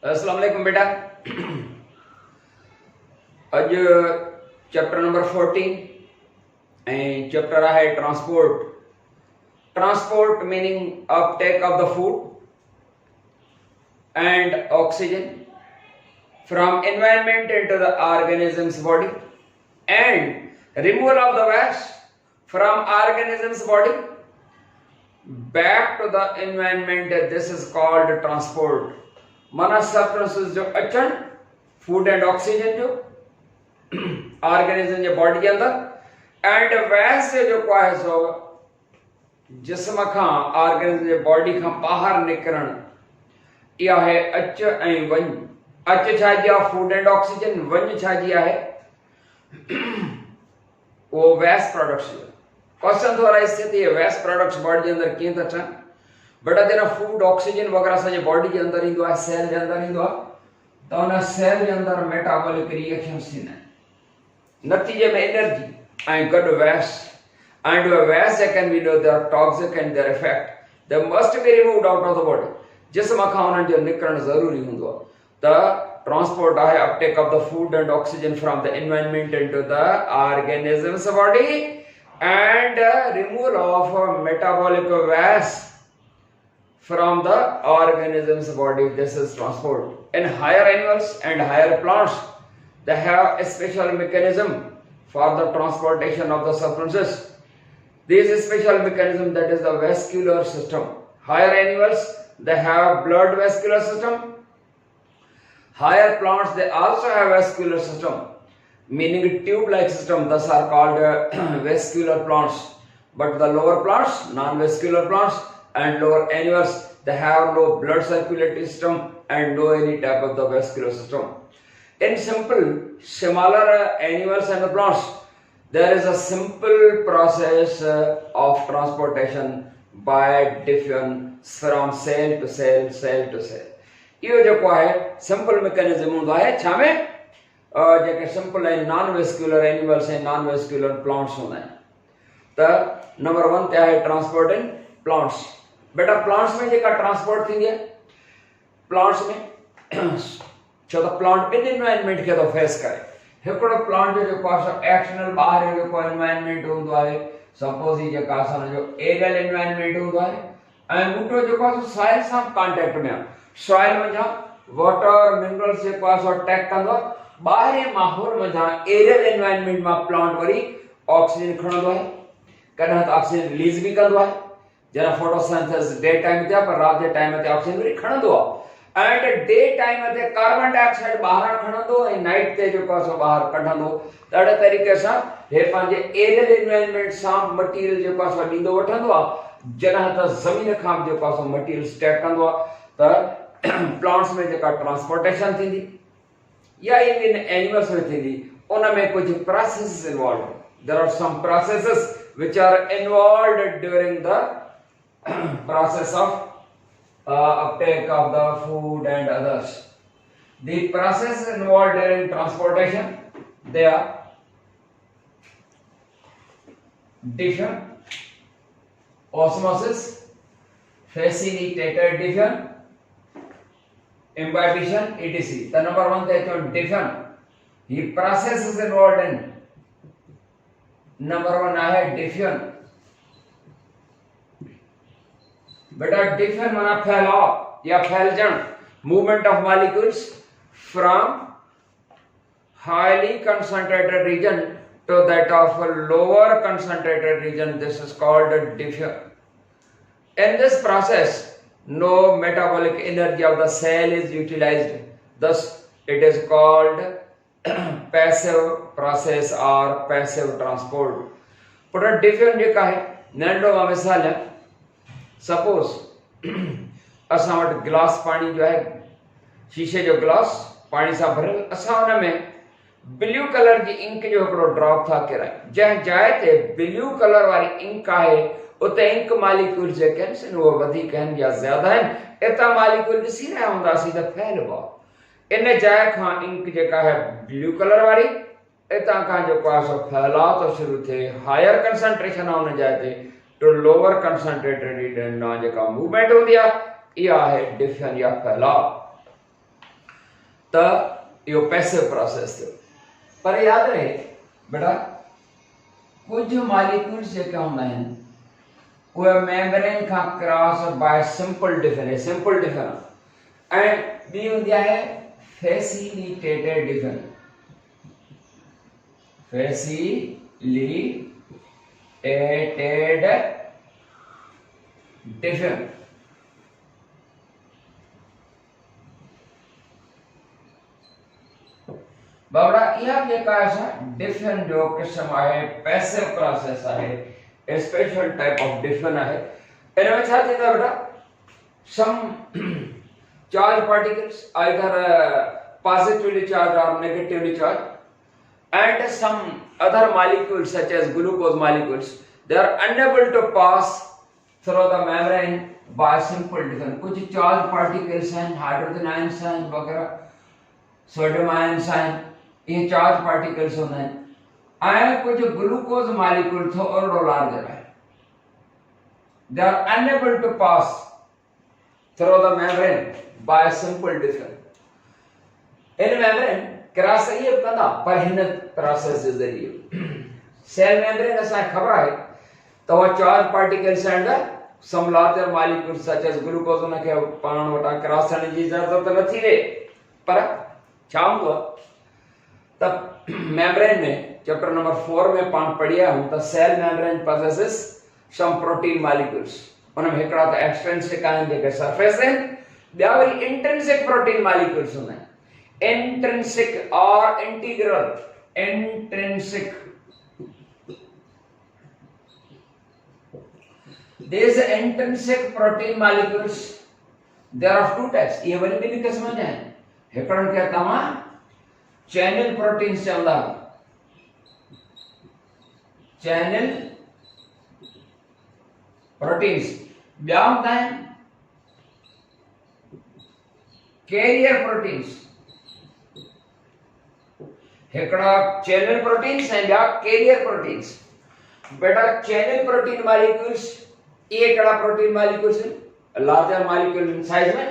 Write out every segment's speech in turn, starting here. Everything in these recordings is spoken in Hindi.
अस्सलाम वालेकुम बेटा। अज चैप्टर नंबर 14 एंड चैप्टर है transport. Transport meaning uptake of the food and oxygen from environment into the organism's body and removal of the waste from organism's body back to the environment. This is called transport. माना सब्सटेंसेस जो अचन फूड एंड ऑक्सीजन जो ऑर्गेनिज्म जे बॉडी के अंदर एंड वैसे जो को है सो जिस्म का ऑर्गेनिज्म जे बॉडी का बाहर निकरण या है अच एंड वन। अच छा जी फूड एंड ऑक्सीजन, वन छा जी है वो वेस्ट प्रोडक्ट्स। क्वेश्चन थो राइज थे वेस्ट प्रोडक्ट्स बॉडी के अंदर कीअं था अचन। बट तेना फूड ऑक्सीजन वगैरह असांजे बॉडी के अंदर इंदो है, सेल के अंदर इंदो है, तो उन सेल के अंदर मेटाबॉलिक रिएक्शंस थींदा आहिनि। नतीजे में एनर्जी एंड गड waste and waste can be no they are toxic and their effect they must be removed out of the body. जिस्म खां उन्हनि जो निकरण ज़रूरी हूंदो आहे। त ट्रांसपोर्ट आहे uptake of the food and oxygen from the environment into the organism's body and removal of metabolic waste from the organism's body. This is transport. In higher animals and higher plants, they have a special mechanism for the transportation of the substances. This special mechanism, that is the vascular system. Higher animals, they have blood vascular system. Higher plants, they also have vascular system, meaning tube-like system. Thus are called vascular plants. But the lower plants, non-vascular plants, and lower animals, they have no blood circulatory system and no any type of the vascular system. In simple, smaller animals and the plants, there is a simple process of transportation by diffusion from cell to cell, cell to cell. ये जो को है simple mechanism होता है छामे जेके simple है non-vascular animals है non-vascular plants होता है। तो नंबर 1 क्या है ट्रांसपोर्ट इन प्लांट्स। बेटा प्लांट्स में जेका ट्रांसपोर्ट थी है प्लांट्स में छो तो प्लांट इन एनवायरनमेंट के तो फेस करे। एकड़ो प्लांट जो पास एक्सटर्नल बाहर जो को एनवायरनमेंट होंदो है, सपोज ही जेका असन जो एरियल एनवायरनमेंट होंदो है एंड बूटो जो पास सॉइल सां कांटेक्ट में सॉइल में जा वाटर मिनरल्स जे पास अटैक कंदो बाहरी माहौल में जा एरियल एनवायरनमेंट में प्लांट वरी ऑक्सीजन खणंदो है, कदा तो ऑक्सीजन रिलीज भी कंदो है। जरा फोटोसिंथेसिस डे टाइम ते पर रात जे टाइम ते ऑक्सीजन भी खणंदो आहे एंड डे टाइम ते कार्बन डाइऑक्साइड बाहर खणंदो ऐं नाइट ते जो पासो बाहर कढंदो। तड़े तरीके सां हे पंहिंजे एरियल एनवायरनमेंट सां मटेरियल जो पासो ॾींदो वठंदो आहे। जॾहिं त ज़मीन खां जो पासो मटेरियल स्टैक कंदो आहे त प्लांट्स में जेका ट्रांसपोर्टेशन थींदी या इवन एनिमल्स में थींदी उन में कुछ process involve. There are some processes which are involved during the process of uptake of the food and others. The process involved during transportation, they are diffusion, osmosis, facilitated diffusion, imbibition, etc. The number 1 they call diffusion. The process is involved in number 1 है diffusion. बेटा डिफरेंट माना फैलाव या फैलजन, movement of molecules from highly concentrated region to that of a lower concentrated region. This is called diffusion. In this process, no metabolic energy of the cell is utilized. Thus, it is called passive process or passive transport. पर diffusion जो का है नंढो में मिसाल है। सपोज असां वटि गिलास पानी जो है शीशे जो गिलास पानी सां भरियल, असां हुन में ब्लू कलर की इंक जो हिकिड़ो ड्रॉप था किरायूं। जंहिं जाइ ते ब्लू कलर वारी इंक आहे उते इंक मॉलिक्यूल जेके आहिनि उहे वधीक आहिनि या ज़्यादा आहिनि। एतिरा मॉलिक्यूल ॾिसी रहिया हूंदासीं त फैलिबो आहे। इन जाइ खां इंक जेका आहे ब्लू कलर वारी इतां खां जेको आहे सो फैलाव थो शुरू थिए। हायर कंसंट्रेशन आहे हुन जाइ ते टू लोअर कंसंट्रेटेड जेका मूवमेंट हूंदी आहे इहा आहे डिफ्यूजन या फैलाव। त इहो पैसिव प्रोसेस थियो। पर याद रहे बेटा कुछ मॉलिक्यूल्स जेके हूंदा आहिनि उहे मेम्ब्रेन खां क्रॉस बाय सिंपल डिफिन ऐं ॿी हूंदी आहे फैसिलिटेटेड डिफिन। बाबड़ा इहा जेका आहे डिफिन जो क़िस्म आहे पैसिव प्रोसेस आहे स्पेशल टाइप ऑफ डिफिन आहे। इन में छा थींदो बेटा सम charged particles either positively charged or negatively charged and some other molecules such as glucose molecules they are unable to pass through the membrane by simple division। कुछ charged particles हैं हाइड्रोजन आयंस हैं वगैरह सोडियम आयंस हैं ये charged particles होते हैं and कुछ glucose molecule थोड़ा larger है they are unable to pass through the membrane by simple division। In membrane cross ये कंदा पर हिन प्रोसेस जे ज़रिए सेल मेम्ब्रेन असां ख़बर आहे त वो charge particles and some larger molecules such as glucose उन खे पाण वटा क्रॉस थियण जी इजाज़त नथी ॾे। पर छा हूंदो त मेम्ब्रेन में चैप्टर नंबर 4 में पाण पढ़ी आहियूं त cell membrane possesses some protein molecules। उन में हिकड़ा त एक्सट्रिंसिक आहिनि जेके सरफेस आहिनि ॿिया वरी इंट्रिंसिक प्रोटीन मॉलिक्यूल्स हूंदा आहिनि intrinsic or integral। intrinsic these intrinsic protein molecules there are two types। ये वरी ॿिनि क़िस्मनि जा आहिनि हिकिड़नि खे तव्हां चैनल प्रोटीन्स चवंदा चैनल प्रोटीन्स ॿिया हूंदा आहिनि कैरियर प्रोटीन्स। हिकड़ा चैनल प्रोटीन्स हैं ॿिया कैरियर प्रोटीन्स। बेटा चैनल प्रोटीन मॉलिक्यूल्स ये कड़ा protein molecules larger molecule in size में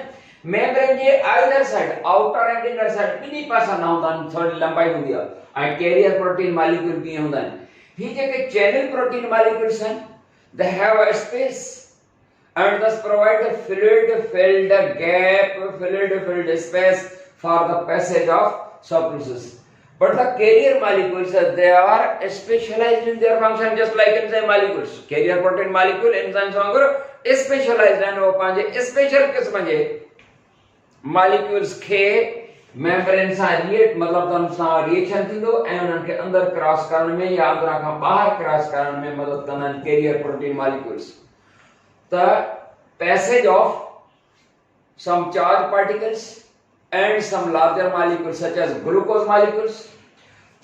मेम्ब्रेन जे either side outer and inner side ॿिन्ही पासा न हूंदा आहिनि थोड़ी लंबाई हूंदी आहे ऐं कैरियर प्रोटीन मॉलिक्यूल भी हूंदा आहिनि। ही जेके चैनल प्रोटीन मॉलिक्यूल्स हैं they have a space and thus provide a fluid filled space for the passage of substances। But the carrier molecules they are specialized in their function just like enzyme molecules। carrier protein molecule enzymes वांगुरु specialized आहिनि वो पंहिंजे स्पेशल क़िस्म जे molecules खे मेम्ब्रेन सां मतलब त उन सां रिएक्शन थींदो ऐं उन्हनि खे अंदर क्रॉस करण में या अंदरां खां ॿाहिरि क्रॉस करण में मदद कंदा आहिनि कैरियर प्रोटीन मॉलिक्यूल्स। त passage of some charge particles and some larger molecules such as glucose molecules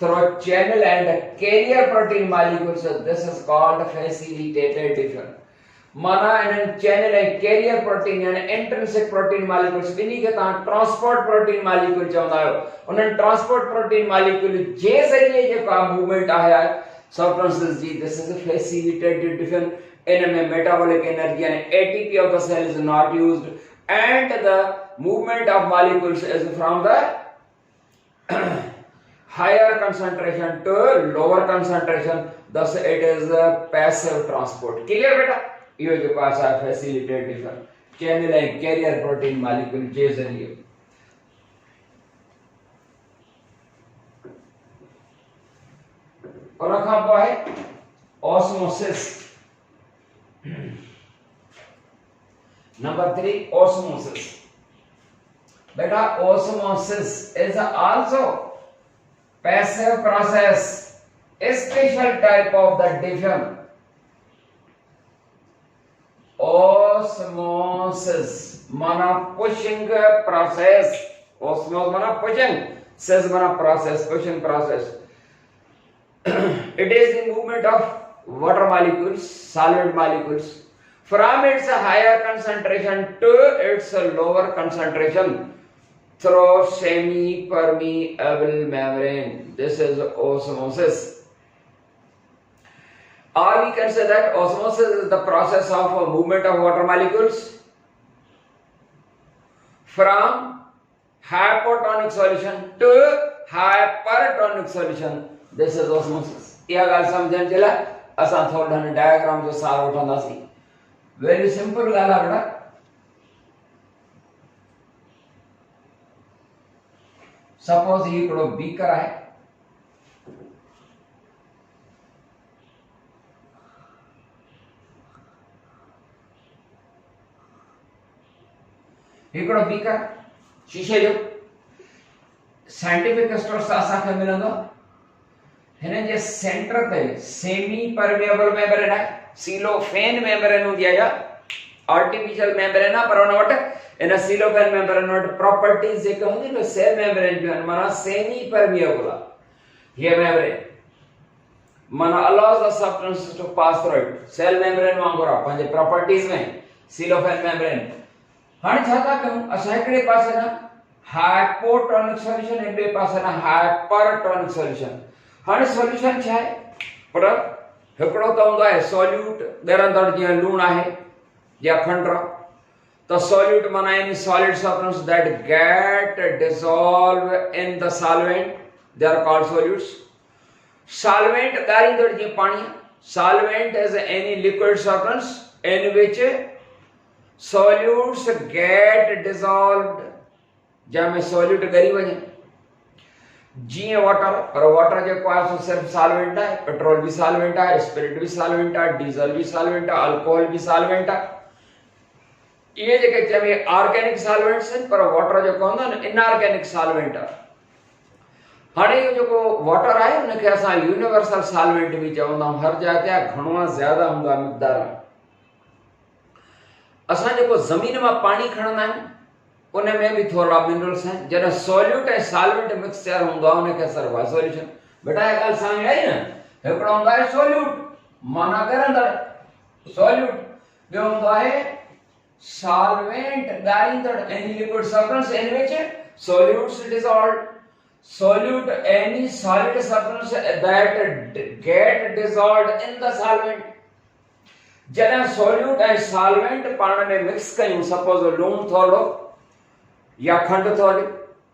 through channel and carrier protein molecules this is called facilitated diffusion। माना इन चैनल एंड कैरियर प्रोटीन यानी इंट्रिंसिक प्रोटीन मॉलिक्यूल्स इन्हीं के ता ट्रांसपोर्ट प्रोटीन मॉलिक्यूल चवंदा आयो उन ट्रांसपोर्ट प्रोटीन मॉलिक्यूल जे ज़रिए जो का मूवमेंट आहे सब्सटेंसेस जी दिस इज फैसिलिटेटेड डिफिन। इन में मेटाबॉलिक एनर्जी यानी ATP of the cell is not used and the movement of molecules is from the higher concentration to lower concentration thus it is a passive transport। clear beta ये जो पास है facilitate diffusion channel and carrier protein molecule जे जरिए। और रखा हुआ है osmosis। Number 3 osmosis। बेटा osmosis is also passive process a special type of the diffusion। osmosis माना pushing process osmosis माना pushing sis माना process pushing process it is the movement of water molecules solid molecules from its higher concentration to its lower concentration through semi-permeable membrane। This is osmosis। Or we can say that osmosis is the process of movement of water molecules from hypotonic solution to hypertonic solution. This is osmosis. यह गाल समझण जे लाइ असां थोरो घणो डायग्राम जो सहारो वठंदासीं. वेरी सिंपल ॻाल्हि आहे बेटा. सपोज ही हिकिड़ो बीकर आहे. हिकिड़ो बीकर शीशे जो साइंटिफिक स्टोर सां असांखे मिलंदो. हिन जे सेंटर ते सेमी परमेबल मेम्ब्रेन आहे. सीलोफेन मेम्ब्रेन हूंदी आहे या आर्टिफिशियल मेम्ब्रेन आहे, पर हुन वटि इन सीलोफेन मेम्ब्रेन वटि प्रॉपर्टीज जेके हूंदियूं आहिनि सेल मेम्ब्रेन जूं आहिनि, माना सेमी परमेबल आहे. हीअ मेम्ब्रेन माना allows the substances to pass through it. Cell membrane वांगुरु आहे पंहिंजे प्रॉपर्टीज में सीलोफेन मेम्ब्रेन. हाणे छा था कयूं असां हिकिड़े पासे ना हाइपोटोनिक सॉल्यूशन, ॿिए पासे ना हाइपरटोनिक सॉल्यूशन. हाणे सॉल्यूशन छा आहे? पर हिकिड़ो त हूंदो आहे सॉल्यूट ॻरंदड़, जीअं लूणु आहे या खंड. त सॉल्यूट माना any solid substance that get dissolve in the solvent, they are called solutes. Solvent ॻारींदड़ जीअं पाणी. Solvent is any liquid substance in which solutes get dissolved, जंहिंमें सॉल्यूट ॻरी वञे. जीअं वाटर, पर वाटर जेको आहे सो सिर्फ़ सॉल्वेंट आहे. पेट्रोल भी सॉल्वेंट आहे, स्पिरिट भी सॉल्वेंट आहे, डीज़ल भी सॉल्वेंट आहे, अल्कोहल भी सॉल्वेंट आहे. इहे जेके चइबे ऑर्गेनिक सॉल्वेंट्स आहिनि, पर वाटर जेको हूंदो आहे न इनऑर्गेनिक सॉल्वेंट आहे. हाणे इहो जेको वाटर आहे हुनखे असां यूनिवर्सल सॉल्वेंट भी चवंदा आहियूं. हर जाइ ते घणो ज़्यादा हूंदो आहे मिक़दार में. असां जेको ज़मीन मां पाणी खणंदा आहियूं उन में भी थोड़ा मिनरल्स आहिनि. जॾहिं सॉल्यूट ऐं सॉल्वेंट मिक्सचर हूंदो आहे उनखे असां चइबो आहे सॉल्यूशन. बेटा इहा ॻाल्हि सम्झ आई न. हिकिड़ो हूंदो आहे सॉल्यूट माना ॻरंदड़ सॉल्यूट, ॿियो हूंदो आहे सॉल्वेंट ॻारींदड़, any liquid substance in which solutes dissolved. Solute any solid substance that get dissolved in the solvent. जॾहिं सॉल्यूट ऐं सॉल्वेंट पाण में मिक्स कयूं, सपोज लूणु थोरो या खंड थोरी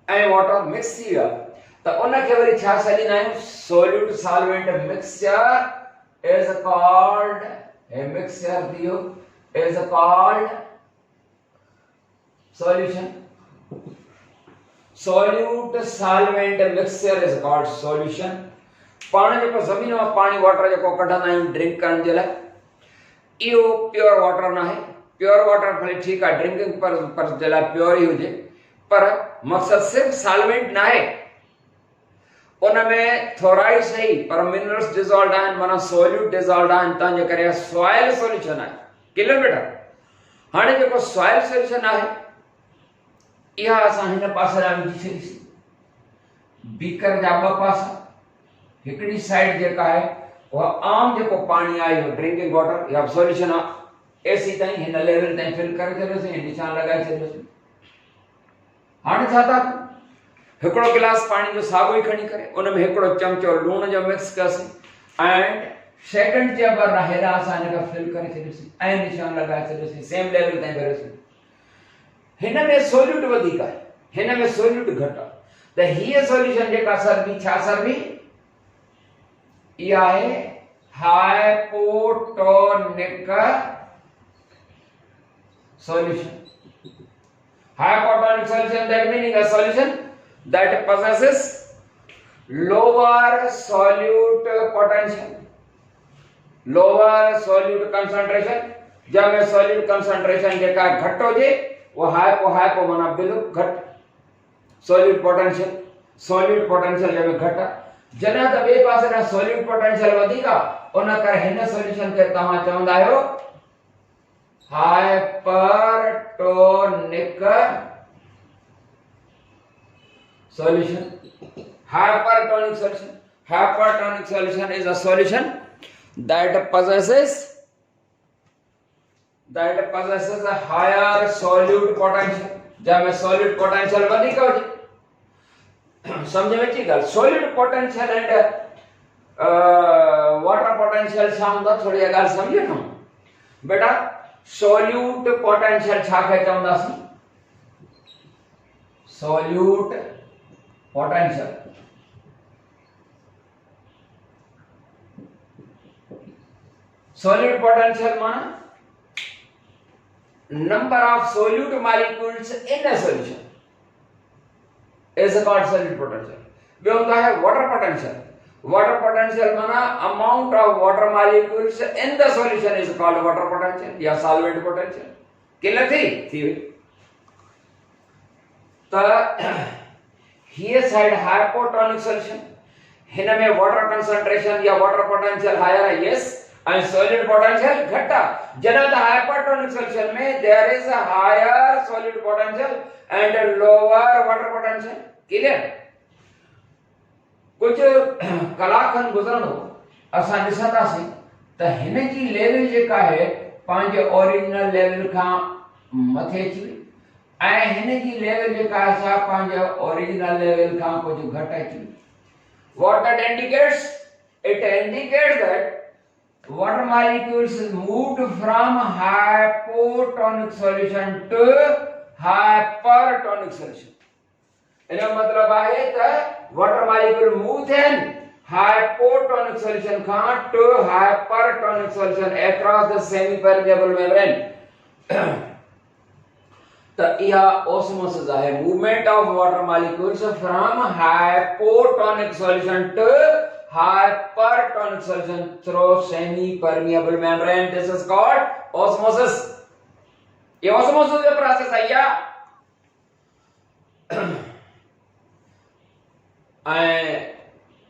ऐं वाटर मिक्स थी वियो त उनखे वरी छा सॾींदा आहियूं? Solute solvent mixture is called, a mixture दियो is called solution. Solute solvent mixture is called solution. पाण जेको ज़मीन मां पाणी वाटर जेको कढंदा आहियूं ड्रिंक करण जे लाइ, इहो प्योर वाटर न आहे. प्योर वाटर भले ठीकु आहे ड्रिंकिंग पर जे लाइ प्योर ई हुजे, पर मक़सदु सिर्फ़ु सॉल्वेंट न आहे. उन में थोरा ई सही पर मिनरल्स डिसॉल्व्ड आहिनि, माना सॉल्यूट डिसॉल्व्ड आहिनि. तंहिंजे करे सॉइल सॉल्यूशन आहे. क्लियर बेटा? हाणे जेको सॉइल सॉल्यूशन आहे इहा असां हिन पासे ॾांहुं विझी छॾीसीं. बीकर जा ॿ पासा. हिकिड़ी साइड जेका आहे उहा आम जेको पाणी आहे इहो ड्रिंकिंग वाटर या सॉल्यूशन आहे, एसी ताईं हिन लेवल ताईं फिल करे छॾियोसीं, निशान लॻाए छॾियोसीं. हाणे छा था कयूं? हिकिड़ो गिलास पाणी जो साॻियो ई खणी करे उन में हिकिड़ो चमचो लूण जो मिक्स कयोसीं एंड सेकंड चेंबर ना हेॾा असां हिनखे फिल करे छॾियोसीं ऐं निशान लॻाए छॾियोसीं, सेम लेवल ताईं भरियोसीं. हिन में सॉल्यूट वधीक आहे, हिन में सॉल्यूट घटि आहे. त हीअ सॉल्यूशन जेका सर्वी छा सर्वी? इहा आहे hypotonic solution. Hypotonic solution, that meaning a solution that possesses lower solute potential, lower solute concentration. जब में solute concentration जेका घट हो जे वो हाइपो माना बिलो घट. solute potential जब में घटा जॾहिं त ॿिए पासे खां solute potential वधीक आहे उन करे हिन solution खे तव्हां चवंदा आहियो hypertonic solution. Hypertonic solution is a solution that possesses a higher solute potential. जब में solute potential वधीक हो समझ में अची ॻाल्हि. solute potential and water potential छा हूंदा थोड़ी ॻाल्हि समझो न बेटा. solute potential छा खे चवंदासीं? solute potential. Solute potential माना number of solute molecules in a solution is called solute potential. वे होता है water potential. Water potential माना amount of water molecules in the solution is called water potential या solvent potential. किल्लत थी तो here side hypotonic solution हिन में water concentration या water potential higher है yes and solute potential घटा जनरल hypertonic solution में there is a higher solute potential and a lower water potential clear कुछ कलाकन गुजरणो असां ॾिसंदासीं त हिन जी लेवल जेका आहे पंहिंजे ओरिजिनल लेवल खां मथे अची वई ऐं हिन जी लेवल जेका आहे पंहिंजे ओरिजिनल लेवल खां कुझु घटि अची वई what that indicates it indicates that water molecules moved from hypotonic solution to hypertonic solution इनका मतलब है त water molecule move in hypotonic solution Khan to hypertonic solution across the semi permeable membrane त यह osmosis है movement of water molecules from hypotonic solution to hypertonic solution through semi permeable membrane this is called osmosis ये osmosis का process है या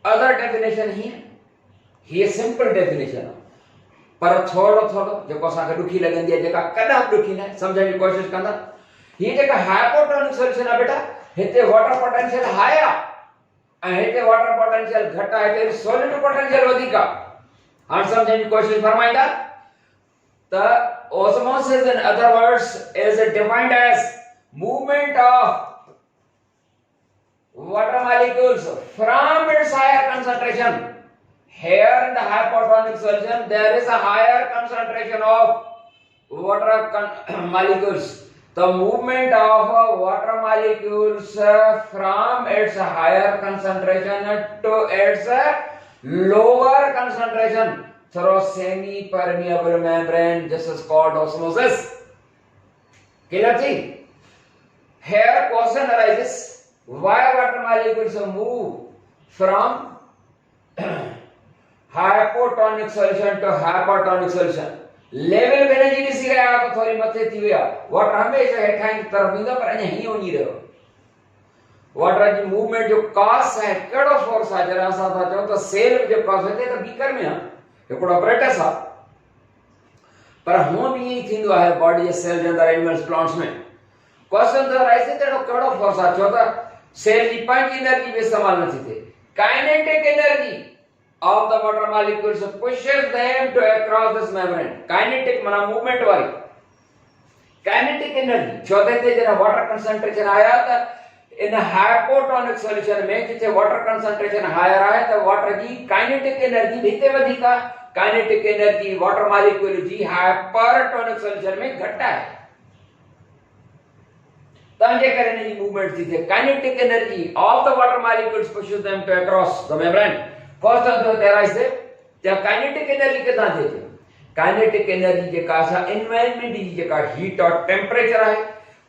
other definition ही simple definition पर थोड़ो जेको असांखे ॾुखी लॻंदी आहे जेका कॾहिं ॾुखी न सम्झण जी कोशिश कंदा ही जेका हाइपोटोनिक सॉल्यूशन आहे बेटा हिते वाटर पोटेंशियल हाई आहे ऐं हिते वाटर पोटेंशियल घटि आहे हिते सॉलिड पोटेंशियल वधीक आहे हाणे सम्झण जी कोशिश फरमाईंदा त osmosis in other words is defined as movement of water molecules from its higher concentration here in the hypotonic solution there is a higher concentration of water molecules the movement of water molecules from its higher concentration to its lower concentration through semi permeable membrane this is called osmosis clear thi here question arises why water molecules move from hypotonic solution to hypertonic solution level में जी ॾिसी रहिया तो थोड़ी मथे थी विया वाटर हमेशा हेठां की तरफ ईंदो पर अञा हीअं वञी रहियो वाटर जी मूवमेंट जो कॉस है कहिड़ो फोर्स आहे जॾहिं असां था चऊं त सेल जो कॉस हिते त बीकर में आहे हिकिड़ो अपरेटस आहे पर हूअं बि ईअं ई थींदो आहे बॉडी जे सेल जे अंदरि एनिमल्स प्लांट्स में क्वेश्चन त राइज़ थिए त कहिड़ो फोर्स आहे छो त सेल जी पंहिंजी एनर्जी बि इस्तेमाल नथी थिए kinetic energy of the water molecules pushes them to across this membrane kinetic mana movement wari kinetic energy chothe te jana water concentration aaya ta in a hypotonic solution mein jithe water concentration higher aaya ta water ji kinetic energy bhite vadhika kinetic energy water molecule ji hypertonic solution mein घटा है तंजे करे ने movement थी थे kinetic energy of the water molecules pushes them to across the membrane question तो तेरा इससे क्या काइनेटिक एनर्जी कितना देते काइनेटिक एनर्जी जेका असा एनवायरनमेंट जी जेका हीट और टेंपरेचर है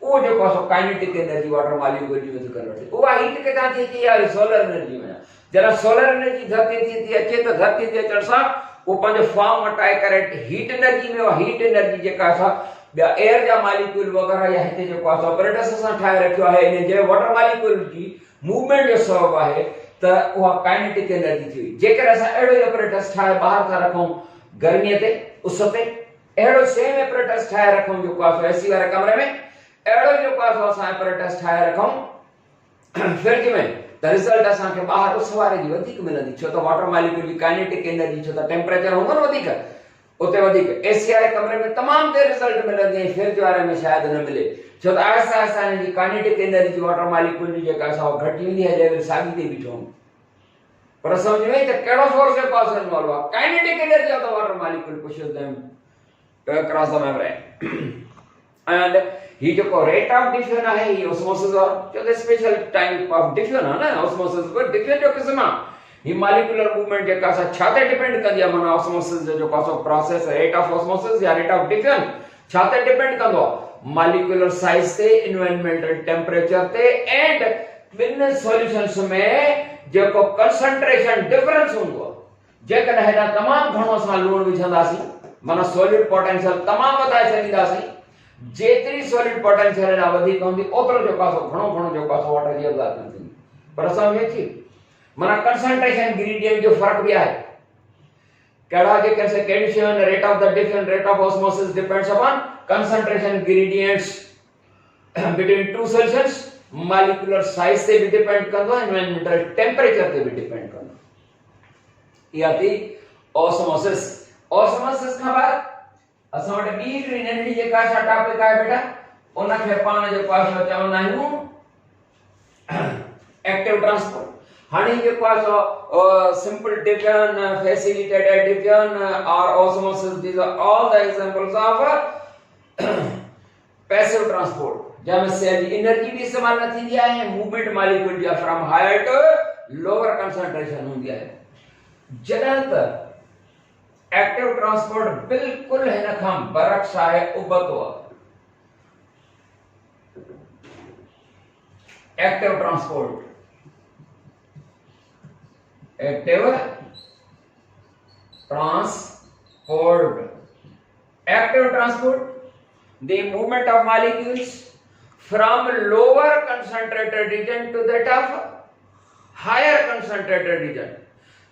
वो जो कोसो काइनेटिक एनर्जी वाटर मॉलिक्यूल में कन्वर्ट वो हीट कितना थी यार सोलर एनर्जी में जरा सोलर एनर्जी धरती थी अचे तो धरती ते अचण सा वो पंहिंजो फॉर्म मटाए करे हीट एनर्जी में हीट एनर्जी जेका असा एयर जा मॉलिक्यूल वगैरह या हिते जो कोसो ऑपरेटर्स असा ठाए रखियो है इन जे वाटर मॉलिक्यूल जी मूवमेंट जो सबब है त उहा काइनेटिक एनर्जी थी जेकर असां अहिड़ो ऑपरेटर्स ठाहे ॿाहिरि था रखूं गर्मीअ ते उस ते अहिड़ो सेम ऑपरेटर्स ठाहे रखूं जेको आहे एसी वारे कमरे में अहिड़ो जेको आहे असां ऑपरेटर्स ठाहे रखूं फ्रिज में त रिजल्ट असांखे ॿाहिरि उस वारे जी वधीक मिलंदी छो त वाटर मॉलिक्यूल जी काइनेटिक एनर्जी छो त टेंपरेचर हूंदो न वधीक उते वधीक एसी वारे कमरे में तमामु देर रिजल्ट मिलंदी ऐं फ्रिज वारे में शायदि न मिले छो त आहिस्ता आहिस्ता इन जी काइनेटिक एनर्जी वाटर मॉलिक्यूल जी जेका असां घटी वेंदी आहे लेवल साॻी ते बीठो पर समझ में त कहिड़ो फोर्स जे पास इन्वॉल्व आहे kinetic energy of the water molecule pushes them to across the membrane and he जो रेट ऑफ डिफ्यूजन है ही ऑस्मोसिस और जो स्पेशल टाइप ऑफ डिफ्यूजन है ना ऑस्मोसिस पर डिफ्यूजन जो किस्म ही मॉलिक्यूलर मूवमेंट जे का छाते डिपेंड कंदी है माना ऑस्मोसिस जो कासो प्रोसेस रेट ऑफ ऑस्मोसिस या रेट ऑफ डिफ्यूजन छाते डिपेंड कंदो मॉलिक्यूलर साइज ते एनवायरमेंटल टेंपरेचर ते एंड इन सॉल्यूशंस में जो को कंसंट्रेशन डिफरेंस हुंदो जे कने हेडा तमाम घणो सा लूण विझंदासी माना सॉलिड पोटेंशियल तमाम वधाए छडींदासी जेतरी सॉलिड पोटेंशियल ना वधी होंदी ओतरो जो कासो घणो जो कासो वाटर जी अब्जॉर्प्शन थी पर असा में थी माना कंसंट्रेशन ग्रेडियंट जो फर्क भी है केड़ा जे कैसे condition rate of the different rate of osmosis depends upon concentration gradients between two solutions molecular size से भी डिपेंड करदो एनवायरमेंटल टेंपरेचर से भी डिपेंड करदो या थी ऑस्मोसिस ऑस्मोसिस का बाद असा वटे बी ट्रिनिटी जे का टॉपिक है बेटा उन के पाण जो पास चवंदा आहियूं एक्टिव ट्रांसपोर्ट हाणे जे पास सिंपल डिफ्यूजन फैसिलिटेटेड डिफ्यूजन और osmosis these are all the examples of passive transport जब सेल की एनर्जी भी इस्तेमाल न थी है मूवमेंट मॉलिक्यूल या from higher to lower concentration होंदी है जडन तक एक्टिव ट्रांसपोर्ट बिल्कुल है न खां बरक्स है उबतो active transport active transport active transport the movement of molecules from lower concentrated region to that of higher concentrated region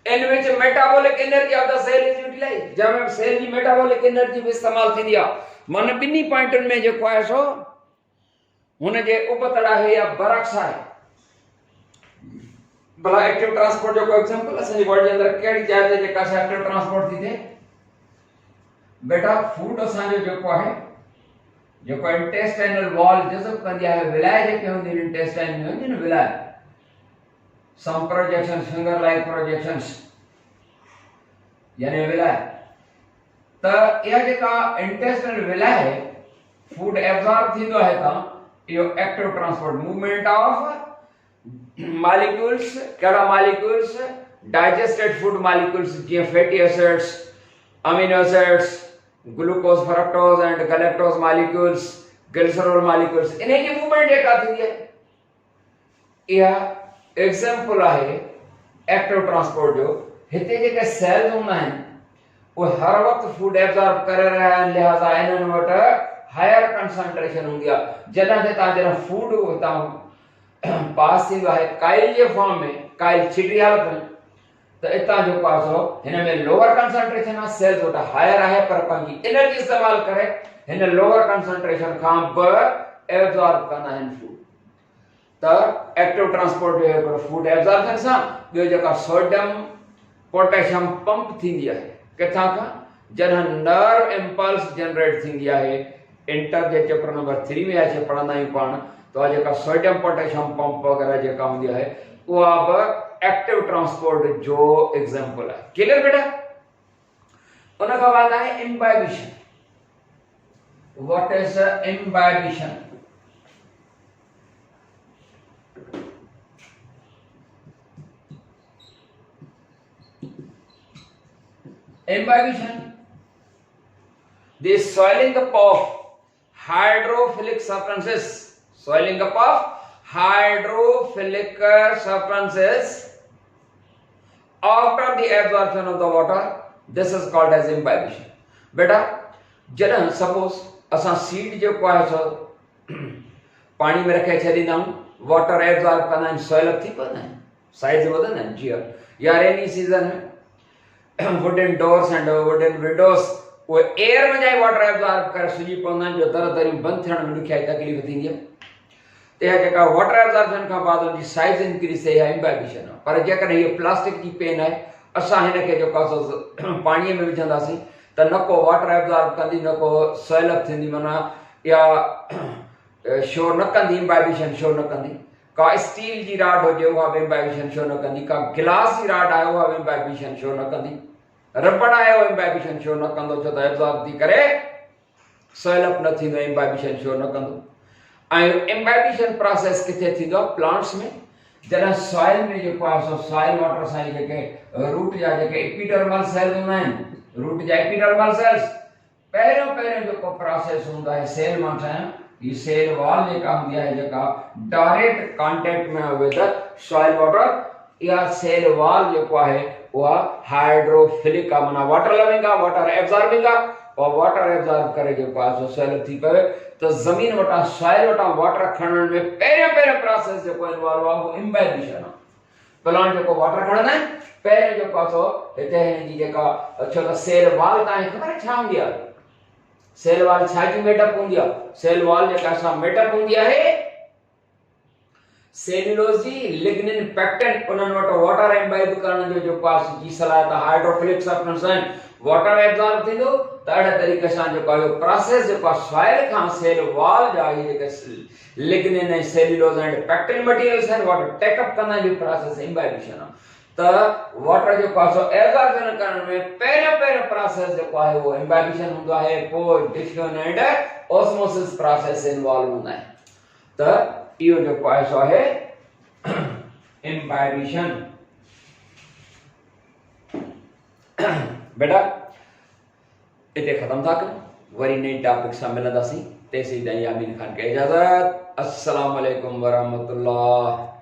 in which metabolic energy of the cell is utilized जब हम सेल की metabolic energy भी इस्तेमाल थी दिया मन बिन्नी पॉइंटन में जो कोई सो हुन जे उपतड़ा है या बरक्स है भला एक्टिव ट्रांसपोर्ट जो कोई एग्जांपल असन जी बॉडी अंदर केड़ी जाय जे का एक्टिव ट्रांसपोर्ट थी थे बेटा फूड असन जो को है जो को इंटेस्टाइनल वॉल जैसे कंदी है विलाय जे के होंदी इंटेस्टाइन में होंदी न विलाय सम प्रोजेक्शन फिंगर लाइक प्रोजेक्शंस यानी विलाय त या जे का इंटेस्टाइनल विलाय फूड एब्जॉर्ब थींदो है ता यो active transport movement of molecules केड़ा मॉलिक्यूल्स डाइजेस्टेड फूड मॉलिक्यूल्स जे fatty acids amino acids glucose fructose and galactose molecules glycerol molecules इन्हें की मूवमेंट एक आती है यह एग्जांपल है एक्टिव ट्रांसपोर्ट जो हिते जे के सेल्स होना है वो हर वक्त फूड एब्जॉर्ब कर रहा है लिहाजा इनन वट हायर कंसंट्रेशन होंगी जदा से ता जरा फूड होता पास थी है काइल जे फॉर्म में काइल छिटी हालत में तो इतना जो पासो हिन में लोअर कंसंट्रेशन है सेल्स वटा हायर है पर पंगी एनर्जी इस्तेमाल करे हिन लोअर कंसंट्रेशन खां ब एब्जॉर्ब करना है फूड तो एक्टिव ट्रांसपोर्ट जो है फूड एब्जॉर्प्शन सा जो जका सोडियम पोटेशियम पंप थींदी है किथा का जन नर्व इंपल्स जनरेट थींदी है इंटर जे चैप्टर नंबर 3 में आछे पढ़ंदा आहियूं पाण तो जका सोडियम पोटेशियम पंप वगैरह जे का हुंदी है वो अब एक्टिव ट्रांसपोर्ट जो एग्जांपल है क्लियर बेटा उन का बाद है imbibition what is imbibition imbibition the soiling up of hydrophilic substances soiling up of hydrophilic substances after the absorption of the water this is called as imbibition beta जॾहिं सपोज असां सीड जो को है सो पानी में रखे छॾींदा आहियूं वाटर एब्जॉर्ब कंदा आहिनि सॉइल थी पवंदा आहिनि साइज वधंदा आहिनि जीअं या रेनी सीजन में wooden doors and wooden Windows वो एयर में जाए वाटर एब्जॉर्ब कर सुजी पवंदा आहिनि जो दर दरी बंद थियण में ॾुखियाई तकलीफ़ थींदी आहे ते जेका वाटर एब्जॉर्प्शन खां बाद उनजी साइज इंक्रीज थिए या इम्बाइबिशन पर जेकॾहिं हीअ प्लास्टिक जी पेन आहे असां हिन खे जेको पाणीअ में विझंदासीं त न को वाटर एब्जॉर्ब कंदी न को सॉइल अप थींदी माना या शो न कंदी इम्बाइबिशन शो न कंदी का स्टील जी राड हुजे उहा बि इम्बाइबिशन शो न कंदी का गिलास जी राड आहे उहा बि इम्बाइबिशन शो न कंदी रबड़ आहे उहो इम्बाइबिशन शो न कंदो छो त एब्जॉर्ब थी करे सॉइल अप न थींदो, इम्बाइबिशन शो न कंदो। ऐं इम्बाइबिशन प्रोसेस किथे थींदो आहे? प्लांट्स में। जॾहिं सॉइल में जेको आहे सो सॉइल वाटर सां जेके रूट जा जेके एपिडर्मल सेल्स हूंदा आहिनि, रूट जा एपिडर्मल सेल्स, पहिरियों पहिरियों जेको प्रोसेस हूंदो आहे सेल मां ठाहियां, ये सेल वॉल जेका हूंदी आहे जेका डायरेक्ट कांटेक्ट में विद सॉइल वाटर, या सेल वॉल जेको आहे उहा हाइड्रोफिलिक आहे, माना वाटर लविंग आहे, वाटर एब्जॉर्बिंग आहे, और वाटर एब्जॉर्ब करे जेको आहे सो सेल थी पवे। तो जमीन वटां सॉइल वटां वाटर खणण में पहिरियों पहिरियों प्रोसेस जेको इन्वॉल्व आहे वो इम्बाइबिशन आहे। प्लांट जेको वाटर खणंदा आहिनि, पहिरियों जेको आहे सो हिते हिन जी जेका छो त सेल वॉल तव्हांखे ख़बर आहे छा हूंदी आहे? सेल वॉल छा जी मेटअप हूंदी आहे? सेल वॉल जेका असां मेटअप हूंदी आहे सेल्यूलोज जी, लिग्निन, पेक्टिन, उन्हनि वटि वाटर इम्बाइब करण जो जेको आहे जी सलाहियत हाइड्रोफिलिक सब्सटेंस आहिनि, वाटर एब्जॉर्ब थींदो। त अहिड़े तरीक़े सां जेको आहे प्रोसेस जेको आहे सॉइल खां सेल वॉल जा इहे जेके लिग्निन ऐं सेल्यूलोज एंड पेक्टिन मटीरियल्स आहिनि वाटर टेकअप कंदा आहिनि, प्रोसेस इम्बाइबिशन आहे। त वाटर जेको आहे सो एब्जॉर्बन करण में पहिरियों पहिरियों प्रोसेस जेको आहे उहो इम्बाइबिशन हूंदो आहे, पोइ diffusion and osmosis process involve हूंदा आहिनि। त इहो जेको आहे सो आहे इम्बाइबिशन। बेटा इते खत्म था करूं, वरी नई टॉपिक सां मिलंदासीं। तेसीं ताईं यामीन खान खे इजाज़त। अस्सलाम वालेकुम वरहमतुल्लाह।